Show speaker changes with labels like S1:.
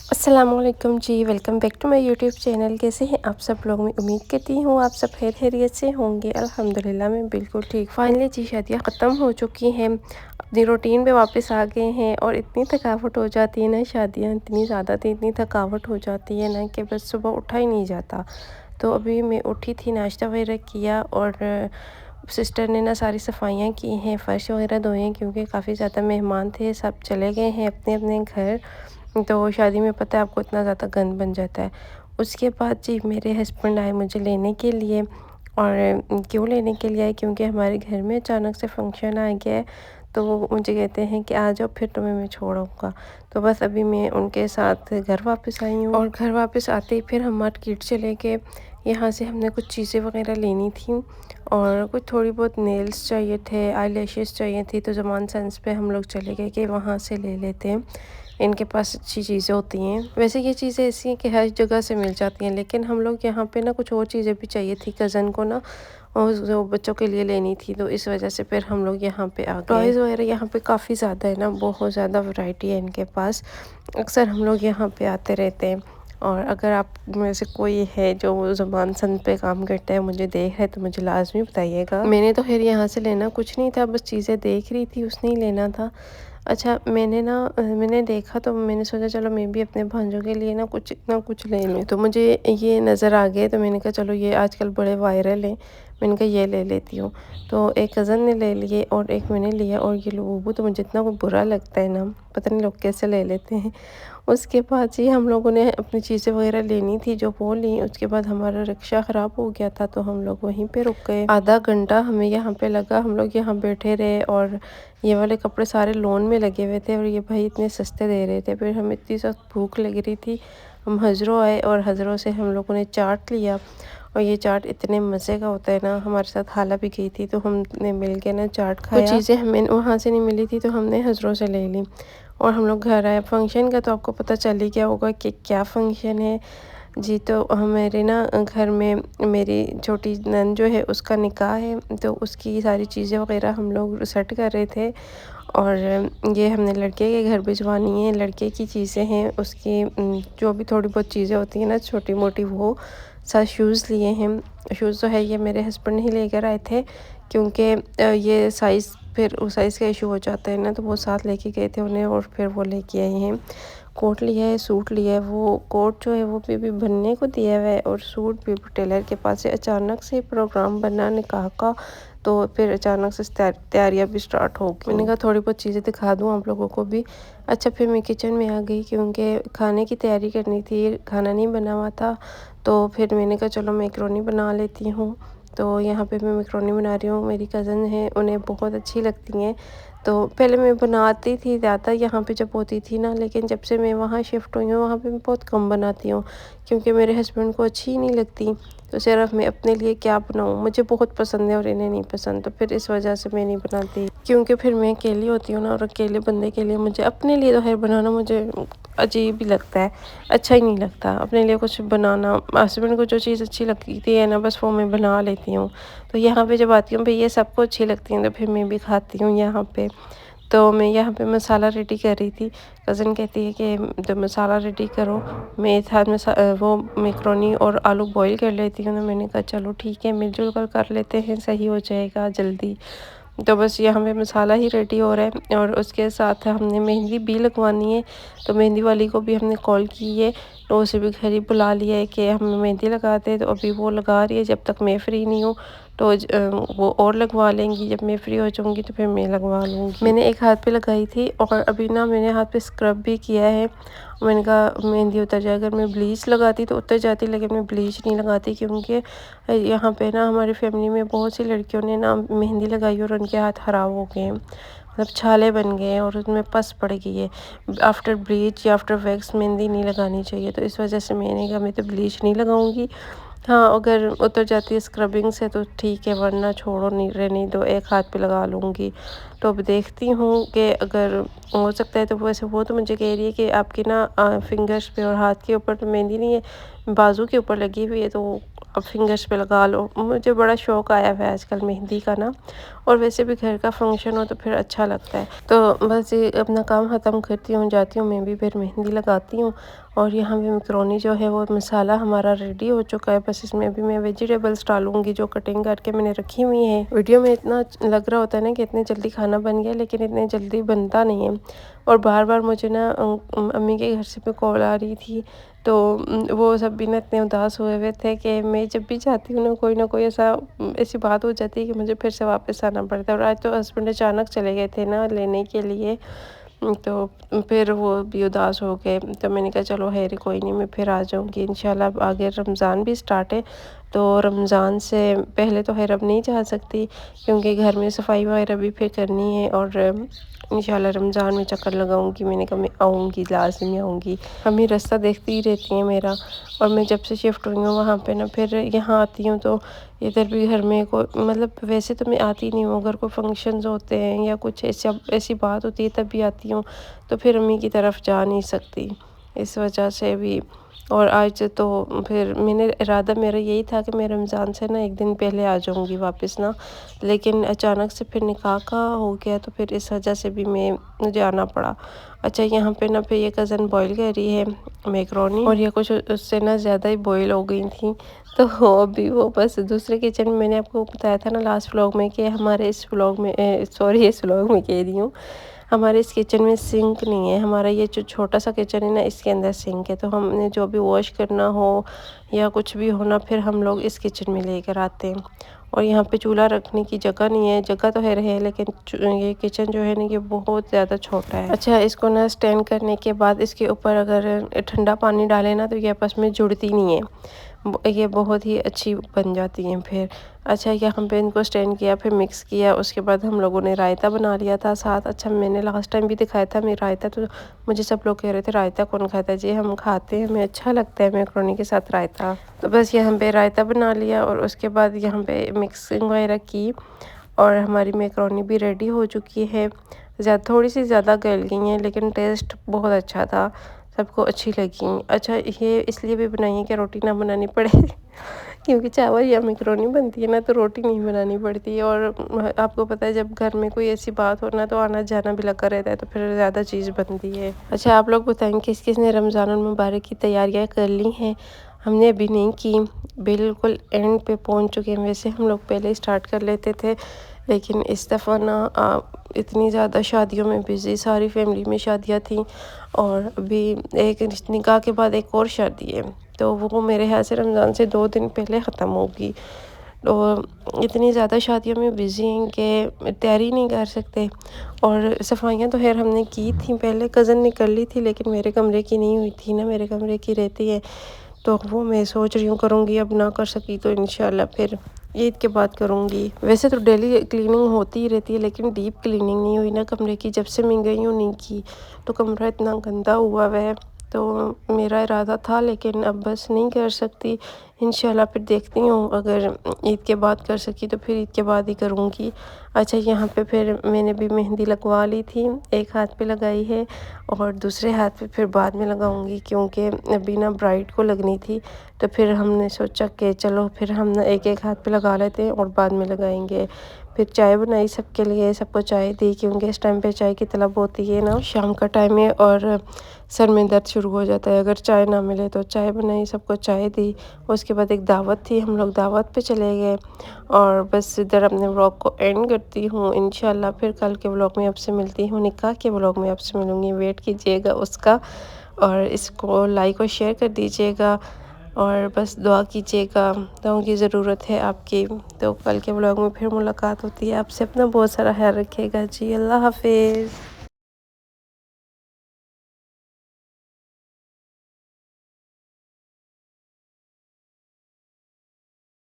S1: अस्सलामुअलैकुम जी, welcome back to my YouTube channel. कैसे हैं आप सब लोग? मैं उम्मीद करती हूँ आप सब खैर खैरियत से होंगे। अल्हम्दुलिल्लाह मैं बिल्कुल ठीक। फाइनली जी शादियाँ ख़त्म हो चुकी हैं, अपनी रूटीन पे वापस आ गए हैं और इतनी थकावट हो जाती है ना, शादियाँ इतनी ज़्यादा थी, इतनी थकावट हो जाती है ना कि बस सुबह उठा ही नहीं जाता। तो अभी मैं उठी थी, नाश्ता वगैरह किया और सिस्टर ने ना सारी सफाइयाँ की हैं, फ़र्श वगैरह धोए हैं क्योंकि काफ़ी ज़्यादा मेहमान थे, सब चले गए हैं अपने अपने घर। तो शादी में पता है आपको इतना ज़्यादा गंद बन जाता है। उसके बाद जी मेरे हस्बैंड आए मुझे लेने के लिए। और क्यों लेने के लिए आए? क्योंकि हमारे घर में अचानक से फंक्शन आ गया है। तो वो मुझे कहते हैं कि आ जाओ फिर तुम्हें मैं छोड़ आऊँगा। तो बस अभी मैं उनके साथ घर वापस आई हूँ और घर वापस आते ही फिर हम मार्केट चले गए। यहाँ से हमने कुछ चीज़ें वगैरह लेनी थी और कुछ थोड़ी बहुत नेल्स चाहिए थे, आईलैशेस चाहिए थी। तो ज़मान सेंस पे हम लोग चले गए कि वहाँ से ले लेते हैं, इनके पास अच्छी चीज़ें होती हैं। वैसे ये चीज़ें ऐसी हैं कि हर जगह से मिल जाती हैं, लेकिन हम लोग यहाँ पे ना कुछ और चीज़ें भी चाहिए थी कज़न को ना, और जो बच्चों के लिए लेनी थी। तो इस वजह से फिर हम लोग यहाँ पे आ गए। टॉयज़ वगैरह यहाँ पे काफ़ी ज़्यादा है ना, बहुत ज़्यादा वैरायटी है इनके पास। अक्सर हम लोग यहाँ पे आते रहते हैं। और अगर आप में से कोई है जो ज़ुबान संत पे काम करता है, मुझे देख रहा है, तो मुझे लाज़मी बताइएगा। मैंने तो खैर यहाँ से लेना कुछ नहीं था, बस चीज़ें देख रही थी, उसने ही लेना था। अच्छा मैंने देखा तो मैंने सोचा चलो मैं भी अपने भांजों के लिए ना कुछ ना कुछ ले लूँ। तो मुझे ये नज़र आ गए तो मैंने कहा चलो ये आजकल बड़े वायरल हैं, मैंने कहा ये ले लेती हूँ। तो एक कज़न ने ले लिए और एक मैंने लिया। और ये लूबू तो मुझे इतना बुरा लगता है ना, पता नहीं लोग कैसे ले लेते हैं। उसके बाद जी हम लोगों ने अपनी चीज़ें वगैरह लेनी थी जो वो ली। उसके बाद हमारा रिक्शा ख़राब हो गया था तो हम लोग वहीं पे रुक गए। आधा घंटा हमें यहाँ पे लगा, हम लोग यहाँ बैठे रहे और ये वाले कपड़े सारे लोन में लगे हुए थे और ये भाई इतने सस्ते दे रहे थे। फिर हमें इतनी सख्त भूख लग रही थी, हम हज़रों आए और हज़रों से हम लोगों ने चाट लिया। और ये चाट इतने मज़े का होता है ना, हमारे साथ खाला भी गई थी तो हमने मिल के ना चाट खाया। कुछ चीज़ें हमें वहाँ से नहीं मिली थी तो हमने हज़रों से ले ली और हम लोग घर आए। फ़ंक्शन का तो आपको पता चल ही गया होगा कि क्या फ़ंक्शन है जी। तो हमारे ना घर में मेरी छोटी नंद जो है उसका निकाह है, तो उसकी सारी चीज़ें वगैरह हम लोग सेट कर रहे थे। और ये हमने लड़के के घर भिजवानी है, लड़के की चीज़ें हैं उसकी, जो भी थोड़ी बहुत चीज़ें होती हैं ना छोटी मोटी, वो साथ शूज़ लिए हैं। शूज़ तो है ये मेरे हस्बैंड ही लेकर आए थे क्योंकि ये साइज़, फिर उस साइज़ का इशू हो जाता है ना, तो वो साथ लेके गए थे उन्हें और फिर वो लेके आए हैं। कोट लिया है, सूट लिया है। वो कोट जो है वो भी बनने को दिया हुआ है और सूट भी टेलर के पास है। अचानक से प्रोग्राम बना निकाह का, तो फिर अचानक से तैयारियां भी स्टार्ट हो गई। मैंने कहा थोड़ी बहुत चीज़ें दिखा दूँ आप लोगों को भी। अच्छा फिर मैं किचन में आ गई क्योंकि खाने की तैयारी करनी थी, खाना नहीं बना हुआ था। तो फिर मैंने कहा चलो मैकरोनी बना लेती हूँ। तो यहाँ पे मैं मैकरोनी बना रही हूँ, मेरी कज़न है उन्हें बहुत अच्छी लगती हैं। तो पहले मैं बनाती थी ज़्यादा यहाँ पे जब होती थी ना, लेकिन जब से मैं वहाँ शिफ्ट हुई हूँ वहाँ पे मैं बहुत कम बनाती हूँ क्योंकि मेरे हस्बैंड को अच्छी ही नहीं लगती। तो सिर्फ मैं अपने लिए क्या बनाऊँ, मुझे बहुत पसंद है और इन्हें नहीं पसंद, तो फिर इस वजह से मैं नहीं बनाती। क्योंकि फिर मैं अकेली होती हूँ ना, और अकेले बंदे के लिए मुझे अपने लिए तो खैर बनाना मुझे अजीब ही लगता है, अच्छा ही नहीं लगता अपने लिए कुछ बनाना। हस्बैंड को जो चीज़ अच्छी लगती है ना, बस वो मैं बना लेती हूँ। तो यहाँ पे जब आती हूँ भाई ये सबको अच्छी लगती हैं तो फिर मैं भी खाती हूँ यहाँ पे। तो मैं यहाँ पे मसाला रेडी कर रही थी। कज़न कहती है कि जब मसाला रेडी करो, मैं साथ में वो मैकरोनी और आलू बॉईल कर लेती हूँ ना। मैंने कहा चलो ठीक है, मिलजुल कर लेते हैं, सही हो जाएगा जल्दी। तो बस यहाँ पे मसाला ही रेडी हो रहा है और उसके साथ हमने मेहंदी भी लगवानी है। तो मेहंदी वाली को भी हमने कॉल की है, तो उसे भी घर ही बुला लिया है कि हम मेहंदी लगाते हैं। तो अभी वो लगा रही है, जब तक मैं फ्री नहीं हूँ तो वो और लगवा लेंगी, जब मैं फ्री हो जाऊँगी तो फिर मैं लगवा लूँगी। मैंने एक हाथ पे लगाई थी और अभी ना मैंने हाथ पे स्क्रब भी किया है। मैंने कहा मेहंदी उतर जाए, अगर मैं ब्लीच लगाती तो उतर जाती, लेकिन मैं ब्लीच नहीं लगाती क्योंकि यहाँ पे ना हमारी फैमिली में बहुत सी लड़कियों ने ना मेहंदी लगाई और उनके हाथ ख़राब हो गए हैं, मतलब छाले बन गए हैं और उसमें पस पड़ गई है। आफ्टर ब्लीच या आफ्टर वैक्स मेहंदी नहीं लगानी चाहिए, तो इस वजह से मैंने कहा मैं तो ब्लीच नहीं लगाऊंगी। हाँ अगर उतर जाती है स्क्रबिंग से तो ठीक है, वरना छोड़ो, नहीं रहने दो, एक हाथ पे लगा लूँगी। तो अब देखती हूँ कि अगर हो सकता है तो वैसे वो तो मुझे कह रही है कि आपकी ना फिंगर्स पे और हाथ के ऊपर तो मेहंदी नहीं है, बाजू के ऊपर लगी हुई है, तो अब फिंगर्स पे लगा लो। मुझे बड़ा शौक़ आया हुआ है आजकल मेहंदी का ना, और वैसे भी घर का फंक्शन हो तो फिर अच्छा लगता है। तो बस ये अपना काम ख़त्म करती हूँ, जाती हूँ मैं भी फिर मेहंदी लगाती हूँ और यहाँ पे मैक्रोनी जो है वो मसाला हमारा रेडी हो चुका है। बस इसमें अभी मैं वेजिटेबल्स डालूंगी जो कटिंग करके मैंने रखी हुई है। वीडियो में इतना लग रहा होता है ना कि इतनी जल्दी खाना बन गया, लेकिन इतनी जल्दी बनता नहीं है। और बार बार मुझे ना अम्मी के घर से भी कॉल आ रही थी, तो वो सब भी ना इतने उदास हुए हुए थे कि मैं जब भी जाती हूँ ना कोई ऐसी बात हो जाती है कि मुझे फिर से वापस आना पड़ता है। और आज तो हस्बैंड अचानक चले गए थे ना लेने के लिए, तो फिर वो भी उदास हो गए। तो मैंने कहा चलो खैर कोई नहीं, मैं फिर आ जाऊँगी इंशाल्लाह। आगे रमज़ान भी स्टार्ट है, तो रमज़ान से पहले तो खैर अब नहीं जा सकती क्योंकि घर में सफाई वगैरह भी फिर करनी है। और इंशाल्लाह रमज़ान में चक्कर लगाऊंगी। मैंने कहा मैं आऊँगी, लाज़मी आऊँगी। अम्मी रास्ता देखती ही रहती हैं मेरा। और मैं जब से शिफ्ट हुई हूँ वहाँ पे ना फिर यहाँ आती हूँ, तो इधर भी घर में को मतलब वैसे तो मैं आती नहीं हूँ, अगर कोई फंक्शंस होते हैं या कुछ ऐसी बात होती है तब भी आती हूँ, तो फिर अम्मी की तरफ जा नहीं सकती इस वजह से भी। और आज तो फिर मैंने इरादा मेरा यही था कि मैं रमज़ान से ना एक दिन पहले आ जाऊँगी वापस ना, लेकिन अचानक से फिर निकाह का हो गया, तो फिर इस वजह से भी मुझे आना पड़ा। अच्छा, यहाँ पे ना फिर ये कज़न बॉईल कर रही है मैकरोनी, और ये कुछ उससे ना ज़्यादा ही बॉईल हो गई थी। तो अभी वो बस दूसरे किचन में, मैंने आपको बताया था ना लास्ट व्लॉग में कि हमारे इस व्लॉग में सॉरी इस व्लॉग में कह रही हूँ, हमारे इस किचन में सिंक नहीं है। हमारा ये जो छोटा सा किचन है ना, इसके अंदर सिंक है, तो हमने जो भी वॉश करना हो या कुछ भी होना फिर हम लोग इस किचन में लेकर आते हैं। और यहाँ पे चूल्हा रखने की जगह नहीं है, जगह तो है लेकिन ये किचन जो है ना ये बहुत ज़्यादा छोटा है। अच्छा, इसको ना स्टैंड करने के बाद इसके ऊपर अगर ठंडा पानी डालें ना तो ये आपस में जुड़ती नहीं है, ये बहुत ही अच्छी बन जाती हैं फिर। अच्छा, यहाँ पे इनको स्टैंड किया, फिर मिक्स किया, उसके बाद हम लोगों ने रायता बना लिया था साथ। अच्छा, मैंने लास्ट टाइम भी दिखाया था मैं रायता, तो मुझे सब लोग कह रहे थे रायता कौन खाता है जी, हम खाते हैं, हमें अच्छा लगता है मैकरोनी के साथ रायता। तो बस यहाँ पे रायता बना लिया और उसके बाद यहाँ पे मिक्सिंग वगैरह की, और हमारी मैकरोनी भी रेडी हो चुकी है। थोड़ी सी ज़्यादा गल गई हैं लेकिन टेस्ट बहुत अच्छा था, सबको अच्छी लगी। अच्छा, ये इसलिए भी बनाई है कि रोटी ना बनानी पड़े क्योंकि चावल या मैकरोनी बनती है ना तो रोटी नहीं बनानी पड़ती है। और आपको पता है जब घर में कोई ऐसी बात हो ना तो आना जाना भी लगा रहता है, तो फिर ज़्यादा चीज़ बनती है। अच्छा, आप लोग बताएं किस किस ने रमज़ान मुबारक की तैयारियां कर ली हैं? हमने अभी नहीं की, बिल्कुल एंड पे पहुंच चुके हैं। वैसे हम लोग पहले स्टार्ट कर लेते थे, लेकिन इस दफ़ा ना इतनी ज़्यादा शादियों में बिज़ी, सारी फैमिली में शादियां थी, और अभी एक निकाह के बाद एक और शादी है, तो वो मेरे ख्याल से रमज़ान से 2 दिन पहले ख़त्म होगी। तो इतनी ज़्यादा शादियों में बिज़ी हैं कि तैयारी नहीं कर सकते। और सफाइयाँ तो खैर हमने की थी पहले, कज़न ने कर ली थी, लेकिन मेरे कमरे की नहीं हुई थी ना, मेरे कमरे की रहती है, तो वो मैं सोच रही हूँ करूँगी। अब ना कर सकी तो इंशाल्लाह फिर ईद के बाद करूँगी। वैसे तो डेली क्लीनिंग होती ही रहती है, लेकिन डीप क्लीनिंग नहीं हुई ना कमरे की, जब से मैं गई हूँ नहीं की, तो कमरा इतना गंदा हुआ हुआ है। तो मेरा इरादा था, लेकिन अब बस नहीं कर सकती। इंशाल्लाह फिर देखती हूँ, अगर ईद के बाद कर सकी तो फिर ईद के बाद ही करूँगी। अच्छा, यहाँ पे फिर मैंने भी मेहंदी लगवा ली थी, एक हाथ पे लगाई है और दूसरे हाथ पे फिर बाद में लगाऊंगी, क्योंकि अभी ना ब्राइड को लगनी थी। तो फिर हमने सोचा कि चलो फिर हम ना एक एक हाथ पे लगा लेते हैं और बाद में लगाएंगे। फिर चाय बनाई सबके लिए, सबको चाय दी, क्योंकि इस टाइम पे चाय की तलब होती है ना, शाम का टाइम है और सर में दर्द शुरू हो जाता है अगर चाय ना मिले। तो चाय बनाई, सबको चाय दी। उसके बाद एक दावत थी, हम लोग दावत पे चले गए। और बस इधर अपने व्लॉग को एंड करती हूँ। इंशाल्लाह फिर कल के व्लॉग में आपसे मिलती हूँ, निकाह के व्लॉग में आपसे मिलूँगी, वेट कीजिएगा उसका। और इसको लाइक और शेयर कर दीजिएगा, और बस दुआ कीजिएगा, दुआओं की ज़रूरत है आपकी। तो कल के व्लॉग में फिर मुलाकात होती है आपसे। अपना बहुत सारा ख्याल रखिएगा जी, अल्लाह हाफिज़।